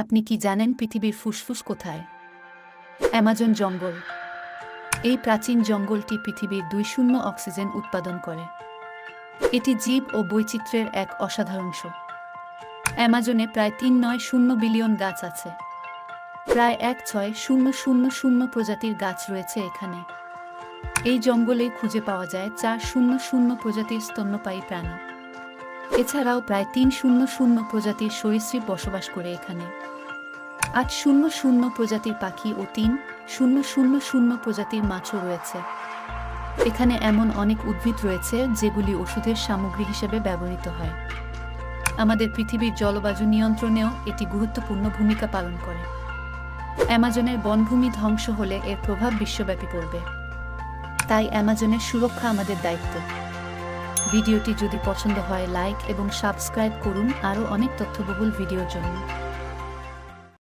আপনি কি জানেন পৃথিবীর ফুসফুস কোথায়? অ্যামাজন জঙ্গল। এই প্রাচীন জঙ্গলটি পৃথিবীর 2 অক্সিজেন উৎপাদন করে। এটি জীব ও বৈচিত্র্যের এক অসাধারণ শো। অ্যামাজনে প্রায় 390 বিলিয়ন গাছ আছে। প্রায় 16000 প্রজাতির গাছ রয়েছে এখানে। এই জঙ্গলে খুঁজে পাওয়া যায় 400 প্রজাতির স্তন্যপায়ী প্রাণী। এছাড়াও প্রায় 300 প্রজাতির সরীসৃপ বসবাস করে এখানে। 800 প্রজাতির পাখি ও 3000 প্রজাতির মাছও রয়েছে। এখানে এমন অনেক উদ্ভিদ রয়েছে যেগুলি ওষুধের সামগ্রী হিসেবে ব্যবহৃত হয়। আমাদের পৃথিবীর জলবায়ু নিয়ন্ত্রণেও এটি গুরুত্বপূর্ণ ভূমিকা পালন করে। অ্যামাজনের বনভূমি ধ্বংস হলে এর প্রভাব বিশ্বব্যাপী পড়বে। তাই অ্যামাজনের সুরক্ষা আমাদের দায়িত্ব। ভিডিওটি যদি পছন্দ হয় লাইক এবং সাবস্ক্রাইব করুন আরও অনেক তথ্যবহুল ভিডিওর জন্য।